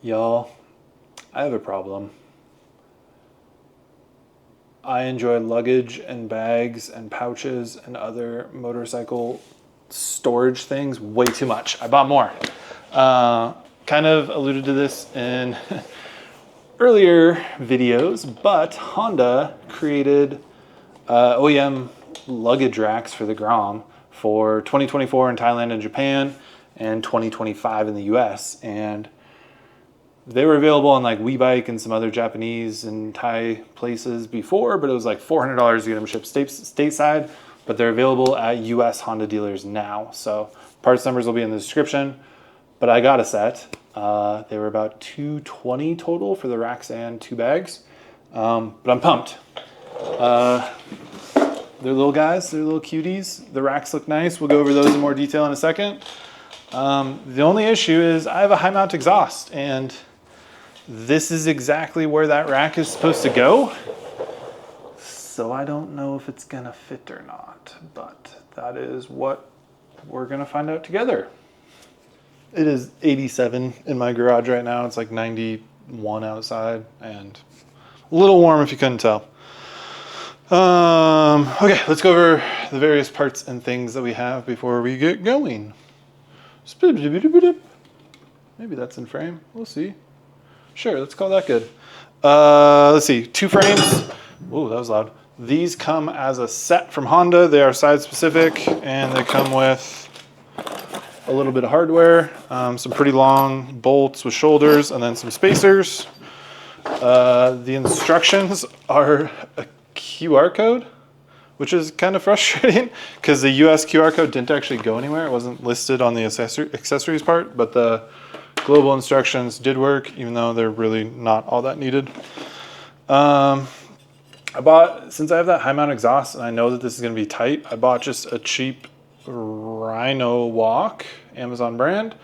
Y'all, I have a problem. I enjoy luggage and bags and pouches and other motorcycle storage things way too much. I bought more. Kind of alluded to this in earlier videos, but Honda created OEM luggage racks for the Grom for 2024 in Thailand and Japan and 2025 in the US. And they were available on like WeBike and some other Japanese and Thai places before, but it was like $400 to get them shipped stateside. But they're available at US Honda dealers now. So parts numbers will be in the description. But I got a set. They were about $220 total for the racks and 2 bags. But I'm pumped. They're little guys, they're little cuties. The racks look nice. We'll go over those in more detail in a second. The only issue is I have a high mount exhaust, and this is exactly where that rack is supposed to go. So I don't know if it's gonna fit or not, but that is what we're gonna find out together. It is 87 in my garage right now. It's like 91 outside and a little warm if you couldn't tell. Okay, let's go over the various parts and things that we have before we get going. Maybe that's in frame. We'll see. Sure, let's call that good. Let's see, 2 frames. Ooh, that was loud. These come as a set from Honda. They are size specific, and they come with a little bit of hardware, some pretty long bolts with shoulders, and then some spacers. The instructions are a QR code, which is kind of frustrating because the US QR code didn't actually go anywhere. It wasn't listed on the accessories part, but the global instructions did work, even though they're really not all that needed. Since I have that high mount exhaust and I know that this is gonna be tight, I bought just a cheap Rhinowalk, Amazon brand,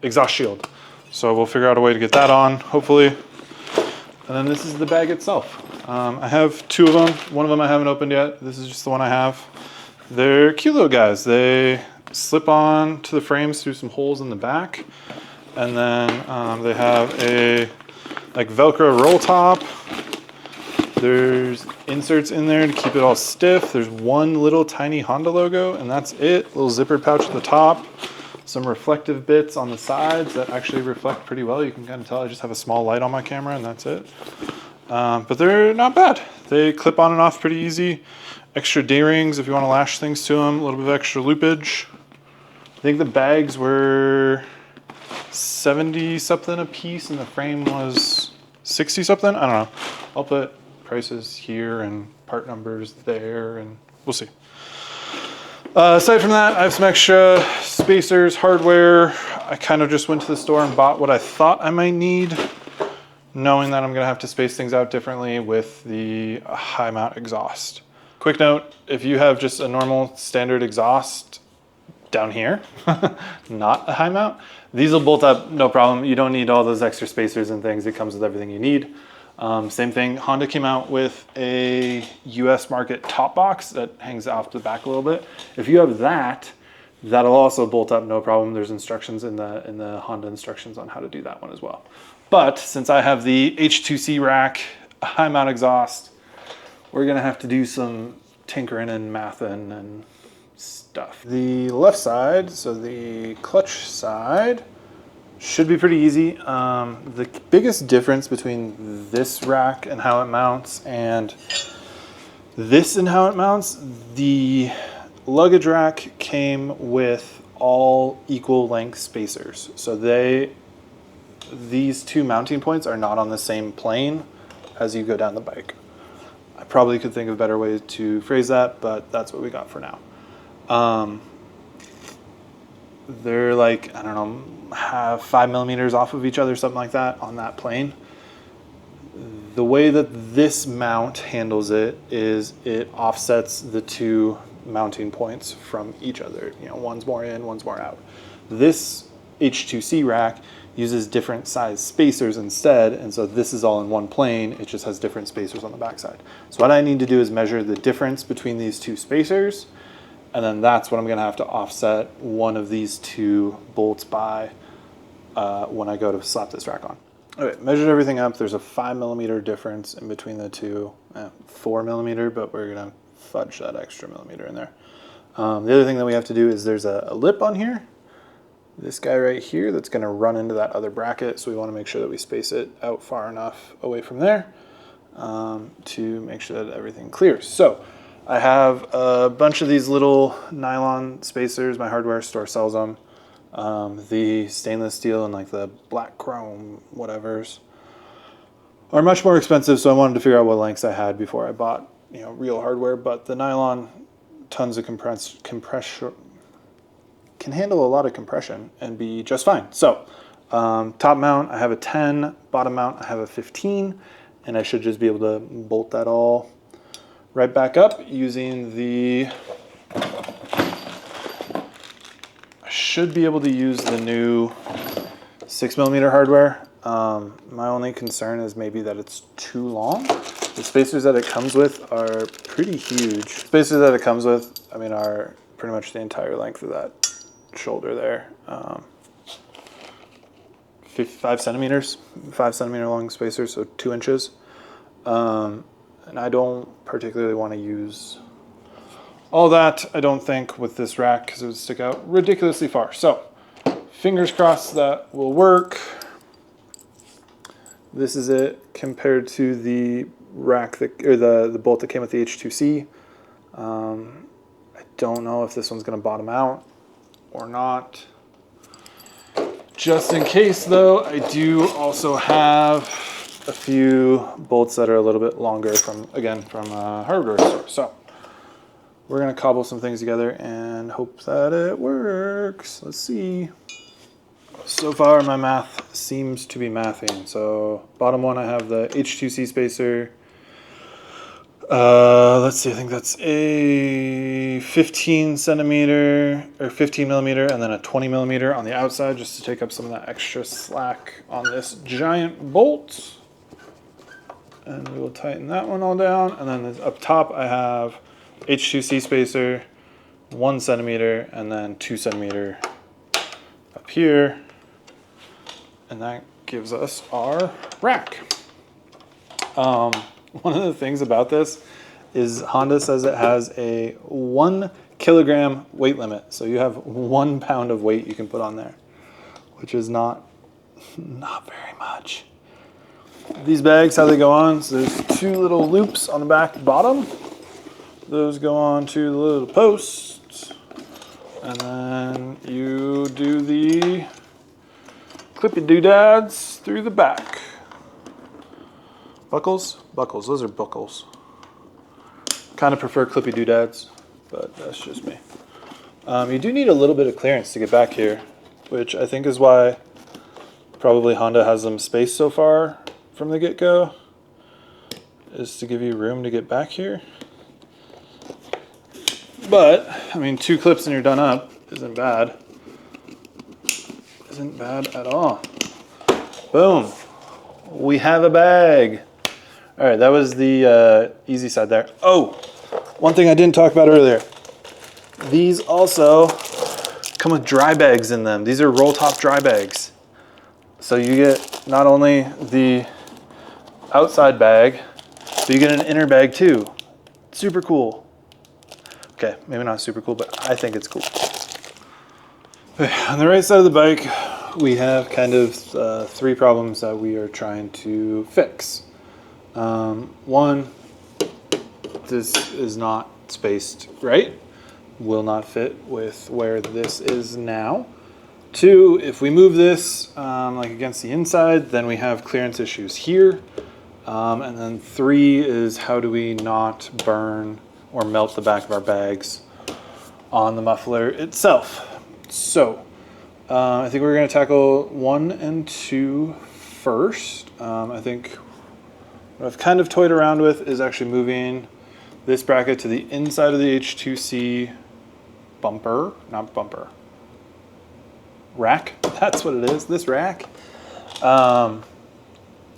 exhaust shield. So we'll figure out a way to get that on, hopefully. And then this is the bag itself. I have 2 of them. One of them I haven't opened yet. This is just the one I have. They're cute little guys. They slip on to the frames through some holes in the back. And then they have a like Velcro roll top. There's inserts in there to keep it all stiff. There's one little tiny Honda logo, and that's it. Little zipper pouch at the top. Some reflective bits on the sides that actually reflect pretty well. You can kind of tell I just have a small light on my camera, and that's it. But they're not bad. They clip on and off pretty easy. Extra D-rings if you want to lash things to them. A little bit of extra loopage. I think the bags were 70 something a piece and the frame was 60 something. I don't know. I'll put prices here and part numbers there, and we'll see. Aside from that, I have some extra spacers, hardware. I kind of just went to the store and bought what I thought I might need, knowing that I'm gonna have to space things out differently with the high mount exhaust. Quick note, if you have just a normal standard exhaust down here, not a high mount, these will bolt up no problem. You don't need all those extra spacers and things. It comes with everything you need. Same thing, Honda came out with a US market top box that hangs off the back a little bit. If you have that, that'll also bolt up no problem. There's instructions in the Honda instructions on how to do that one as well. But since I have the H2C rack, a high mount exhaust, we're gonna have to do some tinkering and mathing and stuff. The left side, so the clutch side, should be pretty easy. The biggest difference between this rack and how it mounts and this and how it mounts, the luggage rack came with all equal length spacers. So these 2 mounting points are not on the same plane as you go down the bike. I probably could think of better ways to phrase that, but that's what we got for now. They're like, I don't know, have 5 millimeters off of each other, something like that on that plane. The way that this mount handles it is it offsets the 2 mounting points from each other. You know, one's more in, one's more out. This H2C rack uses different size spacers instead, and so this is all in one plane. It just has different spacers on the backside. So what I need to do is measure the difference between these 2 spacers, and then that's what I'm gonna have to offset one of these 2 bolts by. when I go to slap this rack on. Okay, measured everything up. There's a 5mm difference in between the two, 4mm, but we're gonna fudge that extra millimeter in there. The other thing that we have to do is there's a lip on here, this guy right here, that's gonna run into that other bracket. So we wanna make sure that we space it out far enough away from there to make sure that everything clears. So I have a bunch of these little nylon spacers. My hardware store sells them. The stainless steel and like the black chrome whatevers are much more expensive, so I wanted to figure out what lengths I had before I bought, you know, real hardware. But the nylon, tons of compression, can handle a lot of compression and be just fine. So top mount, I have a 10, bottom mount, I have a 15, and I should just be able to bolt that all right back up using the, I should be able to use the new 6mm hardware. My only concern is maybe that it's too long. The spacers that it comes with are pretty huge. Spacers that it comes with, I mean, are pretty much the entire length of that shoulder there. 5 centimeters, 5cm long spacer, so 2 inches. And I don't particularly want to use all that, I don't think, with this rack, because it would stick out ridiculously far. So fingers crossed that will work. This is it compared to the rack that, or the bolt that came with the H2C. I don't know if this one's going to bottom out or not. Just in case though, I do also have a few bolts that are a little bit longer from a hardware store. So we're going to cobble some things together and hope that it works. Let's see. So far my math seems to be mathing. So bottom one, I have the H2C spacer. Let's see, I think that's a 15cm or 15mm, and then a 20mm on the outside, just to take up some of that extra slack on this giant bolt. And we will tighten that one all down. And then up top I have H2C spacer, 1cm, and then 2cm up here. And that gives us our rack. One of the things about this is Honda says it has a 1 kilogram weight limit. So you have 1 pound of weight you can put on there, which is not very much. These bags, how they go on, so there's 2 little loops on the back bottom. Those go on to the little posts. And then you do the clippy doodads through the back. Buckles? Buckles, those are buckles. Kind of prefer clippy doodads, but that's just me. You do need a little bit of clearance to get back here, which I think is why probably Honda has them spaced so far from the get-go, is to give you room to get back here. But, I mean, 2 clips and you're done up isn't bad. Isn't bad at all. Boom. We have a bag. All right, that was the easy side there. Oh, one thing I didn't talk about earlier. These also come with dry bags in them. These are roll top dry bags. So you get not only the outside bag, but you get an inner bag too. Super cool. Okay, maybe not super cool, but I think it's cool. Okay, on the right side of the bike, we have kind of 3 problems that we are trying to fix. One, this is not spaced right. Will not fit with where this is now. 2, if we move this like against the inside, then we have clearance issues here. And then 3 is how do we not burn or melt the back of our bags on the muffler itself. So I think we're going to tackle 1 and 2 first. I think what I've kind of toyed around with is actually moving this bracket to the inside of the H2C bumper, not bumper, rack. That's what it is, this rack. I'm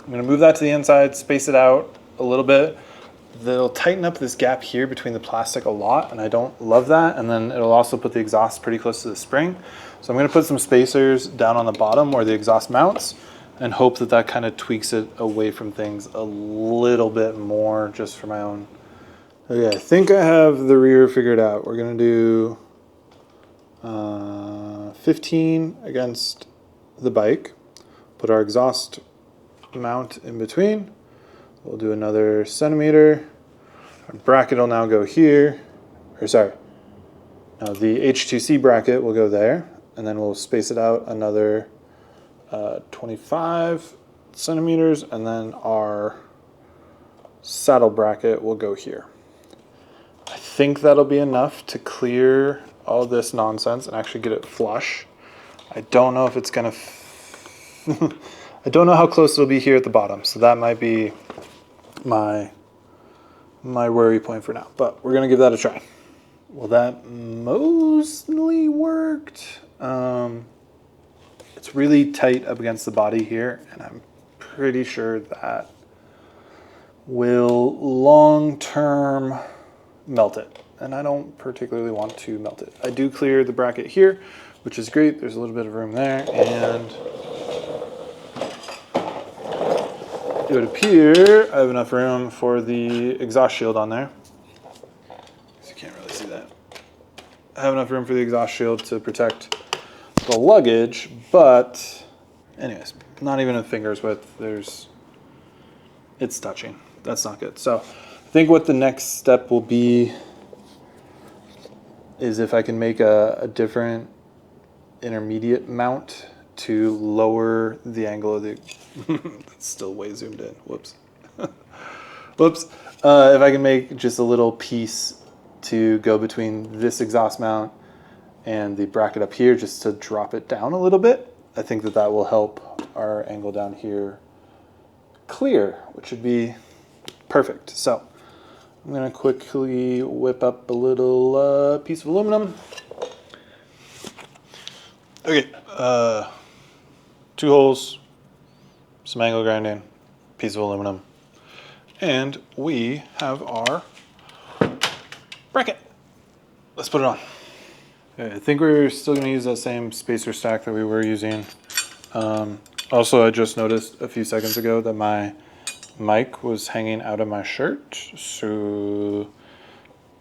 going to move that to the inside, space it out a little bit. that'll tighten up this gap here between the plastic a lot, and I don't love that. And then it'll also put the exhaust pretty close to the spring. So I'm gonna put some spacers down on the bottom where the exhaust mounts and hope that that kind of tweaks it away from things a little bit more, just for my own. Okay, I think I have the rear figured out. We're gonna do 15 against the bike, put our exhaust mount in between. We'll do another centimeter. Our bracket will now go here, or sorry, now the H2C bracket will go there, and then we'll space it out another 25 centimeters, and then our saddle bracket will go here. I think that'll be enough to clear all this nonsense and actually get it flush. I don't know if it's gonna, I don't know how close it'll be here at the bottom, so that might be my worry point for now, but we're gonna give that a try. Well, that mostly worked. It's really tight up against the body here, and I'm pretty sure that will long-term melt it, and I don't particularly want to melt it. I do clear the bracket here, which is great. There's a little bit of room there, and it would appear I have enough room for the exhaust shield on there. So you can't really see that. I have enough room for the exhaust shield to protect the luggage, but anyways, not even a finger's width. It's touching. That's not good. So I think what the next step will be is if I can make a different intermediate mount to lower the angle of the, it's still way zoomed in, whoops. Whoops. If I can make just a little piece to go between this exhaust mount and the bracket up here, just to drop it down a little bit, I think that that will help our angle down here clear, which would be perfect. So I'm gonna quickly whip up a little piece of aluminum. Okay, 2 holes, some angle grinding, piece of aluminum, and we have our bracket. Let's put it on. Okay, I think we're still going to use that same spacer stack that we were using. Also, I just noticed a few seconds ago that my mic was hanging out of my shirt. So,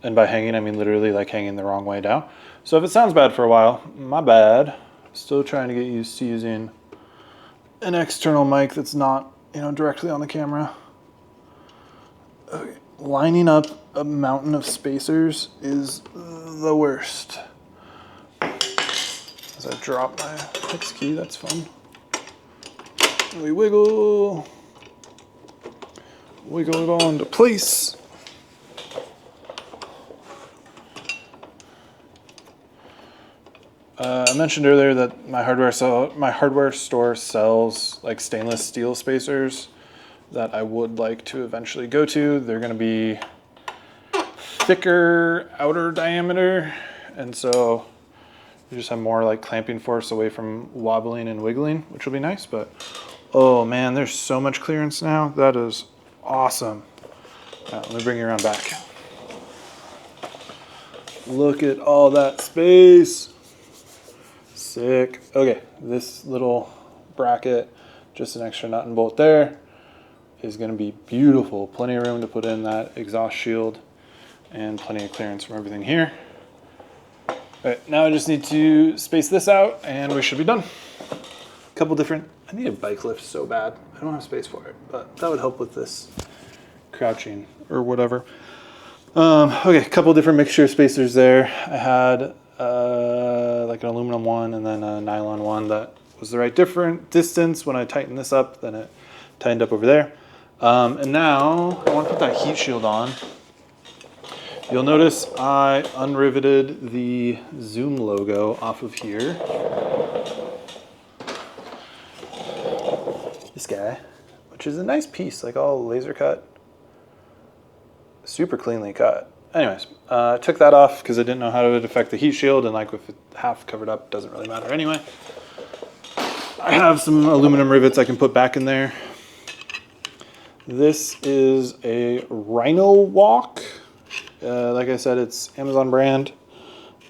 and by hanging, I mean literally like hanging the wrong way down. So if it sounds bad for a while, my bad. Still trying to get used to using an external mic that's not, directly on the camera. Okay. Lining up a mountain of spacers is the worst. As I drop my hex key, that's fun. We wiggle it all into place. I mentioned earlier that my hardware store sells like stainless steel spacers that I would like to eventually go to. They're going to be thicker outer diameter, and so you just have more like clamping force away from wobbling and wiggling, which will be nice. But oh man, there's so much clearance now. That is awesome. Let me bring you around back. Look at all that space. Sick. Okay, this little bracket, just an extra nut and bolt there, is going to be beautiful. Plenty of room to put in that exhaust shield and plenty of clearance from everything here. All right, now I just need to space this out and we should be done. A couple different, I need a bike lift so bad. I don't have space for it, but that would help with this crouching or whatever. Okay, a couple different mixture spacers there. I had like an aluminum one and then a nylon one that was the right different distance. When I tightened this up, then it tightened up over there. And now I want to put that heat shield on. You'll notice I unriveted the Zoom logo off of here. This guy, which is a nice piece, like all laser cut, super cleanly cut. Anyways, I took that off because I didn't know how it would affect the heat shield, and like with it half covered up, doesn't really matter anyway. I have some aluminum rivets I can put back in there. This is a Rhinowalk. Like I said, it's Amazon brand.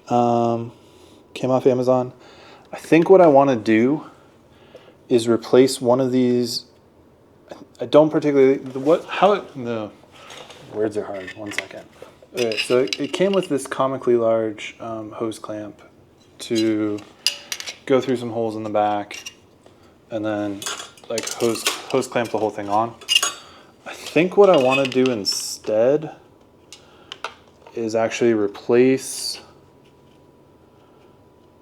Came off Amazon. I think what I want to do is replace one of these. I don't particularly, the words are hard, 1 second. Okay, so it came with this comically large hose clamp to go through some holes in the back and then like hose clamp the whole thing on. I think what I want to do instead is actually replace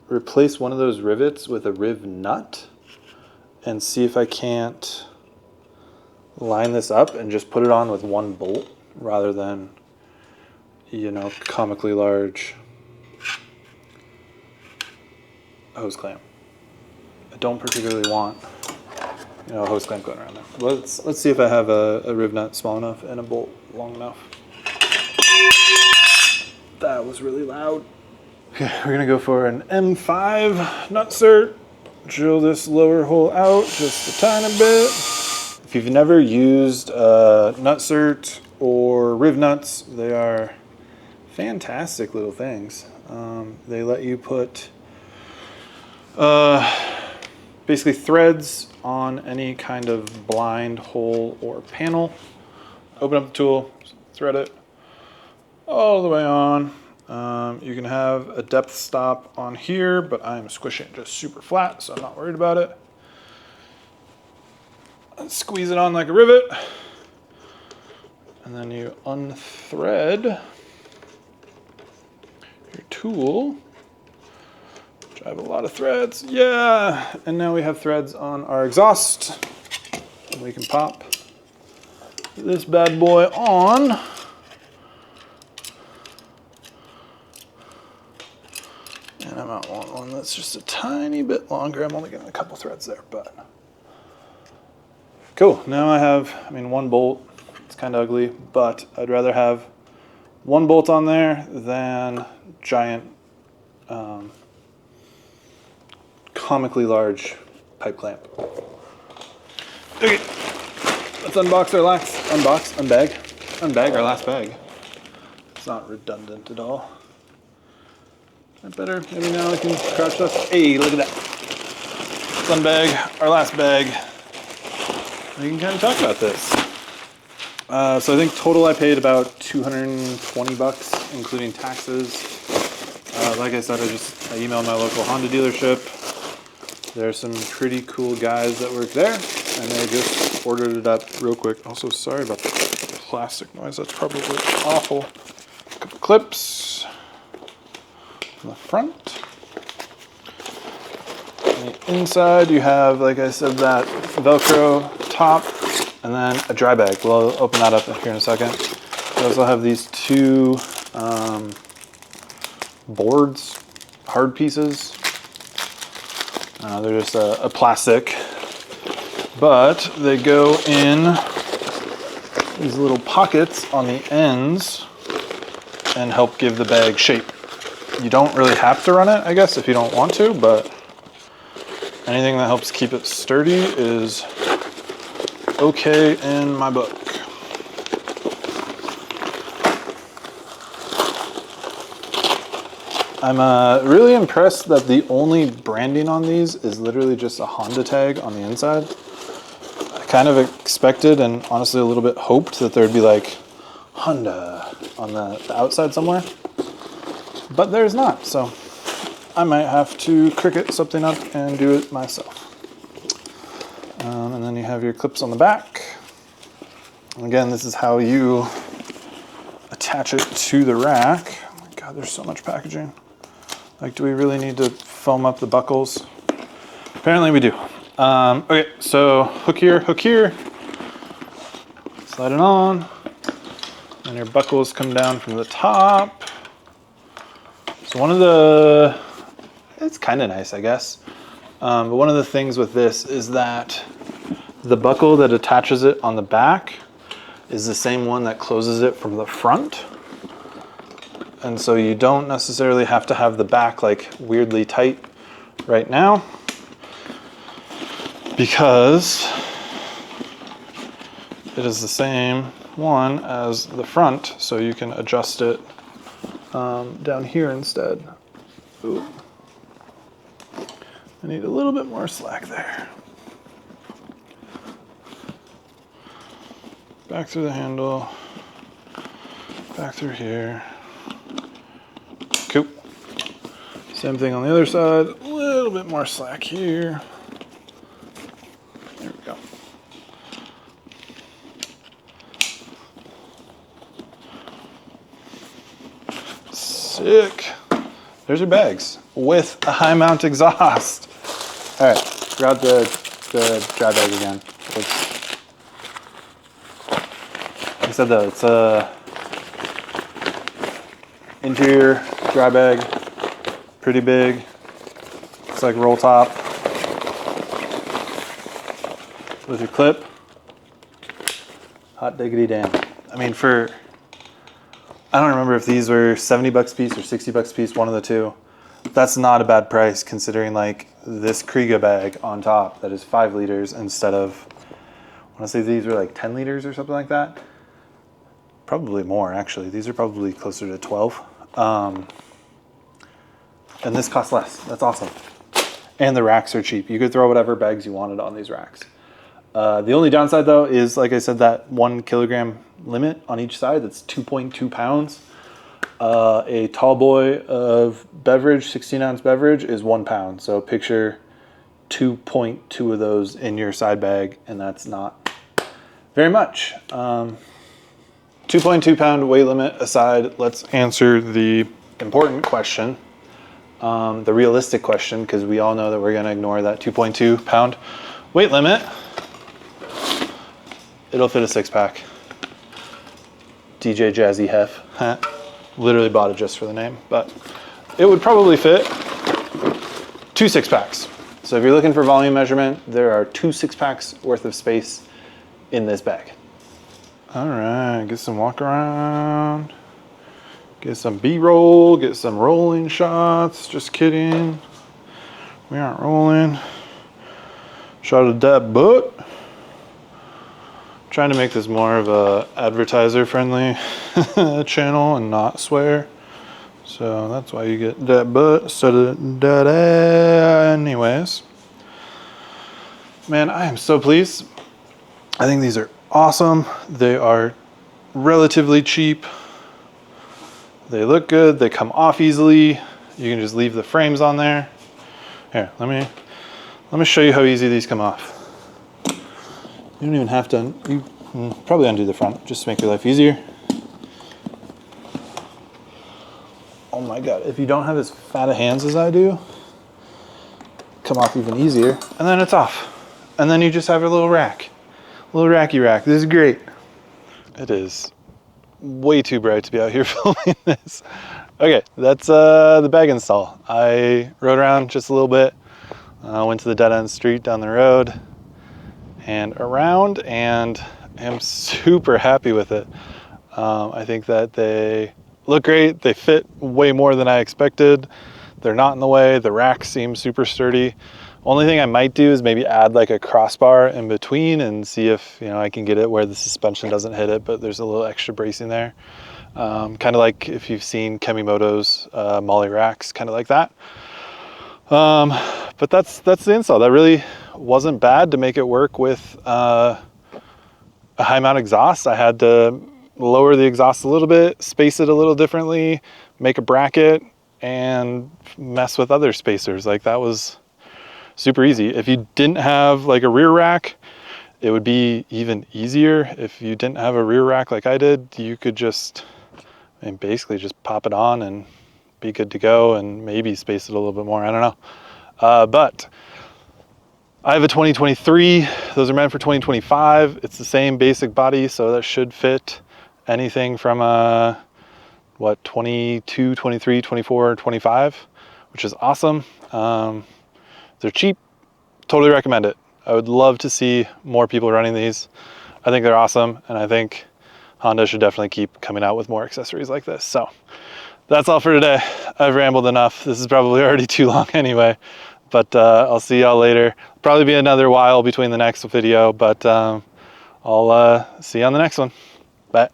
one of those rivets with a riv nut and see if I can't line this up and just put it on with one bolt rather than, you know, comically large hose clamp. I don't particularly want, you know, a hose clamp going around there. Let's see if I have a riv nut small enough and a bolt long enough. That was really loud. Okay, we're gonna go for an M5 nutsert. Drill this lower hole out just a tiny bit. If you've never used a nutsert or riv nuts, they are fantastic little things. They let you put basically threads on any kind of blind hole or panel. Open up the tool, thread it all the way on. You can have a depth stop on here, but I'm squishing it just super flat, so I'm not worried about it. And squeeze it on like a rivet. And then you unthread your tool. I have a lot of threads. Yeah! And now we have threads on our exhaust. And we can pop this bad boy on. And I might want one that's just a tiny bit longer. I'm only getting a couple threads there, but. Cool, now I have, one bolt. It's kind of ugly, but I'd rather have one bolt on there than giant, comically large pipe clamp. Okay, let's unbag our last bag. It's not redundant at all. Is that better? Maybe now I can crouch up. Hey, look at that. Let's unbag our last bag. We can kind of talk about this. So I think total I paid about $220, including taxes. Like I said, I emailed my local Honda dealership. There's some pretty cool guys that work there, and they just ordered it up real quick. Also, sorry about the plastic noise. That's probably awful. A couple clips on the front. On the inside, you have, like I said, that Velcro top, and then a dry bag. We'll open that up here in a second. We also have these two boards, hard pieces. They're just a plastic, but they go in these little pockets on the ends and help give the bag shape. You don't really have to run it, I guess, if you don't want to, but anything that helps keep it sturdy is okay in my book. I'm really impressed that the only branding on these is literally just a Honda tag on the inside. I kind of expected and honestly a little bit hoped that there'd be like Honda on the outside somewhere, but there's not, so I might have to Cricut something up and do it myself. And then you have your clips on the back. And again, this is how you attach it to the rack. Oh my God, there's so much packaging. Like, do we really need to foam up the buckles? Apparently we do. Okay, so hook here, slide it on, and your buckles come down from the top. So it's kind of nice, I guess. But one of the things with this is that the buckle that attaches it on the back is the same one that closes it from the front. And so you don't necessarily have to have the back like weirdly tight right now, it is the same one as the front, so you can adjust it down here instead. Ooh. I need a little bit more slack there. Back through the handle, back through here. Cool. Same thing on the other side, a little bit more slack here. There we go. Sick. There's your bags with a high mount exhaust. All right, grab the dry bag again. Like I said though, it's a interior dry bag, pretty big. It's like roll top with your clip. Hot diggity damn. I mean, I don't remember if these were 70 bucks a piece or 60 bucks a piece, one of the two. That's not a bad price considering like this Kriega bag on top that is 5 liters instead of, I want to say these were like 10 liters or something like that. Probably more actually. These are probably closer to 12. And this costs less. That's awesome. And the racks are cheap. You could throw whatever bags you wanted on these racks. The only downside though is, like I said, that 1 kilogram limit on each side. That's 2.2 pounds. A tall boy of beverage, 16-ounce beverage, is 1 pound. So picture 2.2 of those in your side bag, and that's not very much. 2.2 pound weight limit aside, let's answer the important question, the realistic question, because we all know that we're going to ignore that 2.2 pound weight limit. It'll fit a 6-pack. DJ Jazzy Hef. Literally bought it just for the name, but it would probably fit 2 6-packs. So if you're looking for volume measurement, there are 2 6-packs worth of space in this bag. All right, get some walk around, get some B-roll, get some rolling shots. Just kidding, we aren't rolling. Shot of that butt. Trying to make this more of a advertiser friendly channel and not swear. So that's why you get that butt instead of that anyways. Man, I am so pleased. I think these are awesome. They are relatively cheap. They look good. They come off easily. You can just leave the frames on there. Here, let me show you how easy these come off. You don't even have to, you probably undo the front just to make your life easier. Oh my God, if you don't have as fat of hands as I do, come off even easier. And then it's off. And then you just have your little rack. Little racky rack. This is great. It is way too bright to be out here filming this. Okay, that's the bag install. I rode around just a little bit. Went to the dead end street down the road and around, and I'm super happy with it. I think that they look great. They fit way more than I expected. They're not in the way. The rack seems super sturdy. Only thing I might do is maybe add like a crossbar in between and see if, you know, I can get it where the suspension doesn't hit it, but there's a little extra bracing there. Kind of like if you've seen Kemimoto's Molly racks, kind of like that. But that's the install. That really wasn't bad to make it work with a high mount exhaust. I had to lower the exhaust a little bit, space it a little differently, make a bracket, and mess with other spacers. Like, that was super easy. If you didn't have like a rear rack, it would be even easier. If you didn't have a rear rack like I did, you could just, I mean, basically just pop it on and be good to go, and maybe space it a little bit more. I don't know. But I have a 2023. Those are meant for 2025. It's the same basic body, so that should fit anything from what, 22, 23, 24, 25, which is awesome. They're cheap. Totally recommend it. I would love to see more people running these. I think they're awesome, and I think Honda should definitely keep coming out with more accessories like this. So that's all for today. I've rambled enough. This is probably already too long anyway, but I'll see y'all later. Probably be another while between the next video, but I'll I'll see you on the next one. Bye.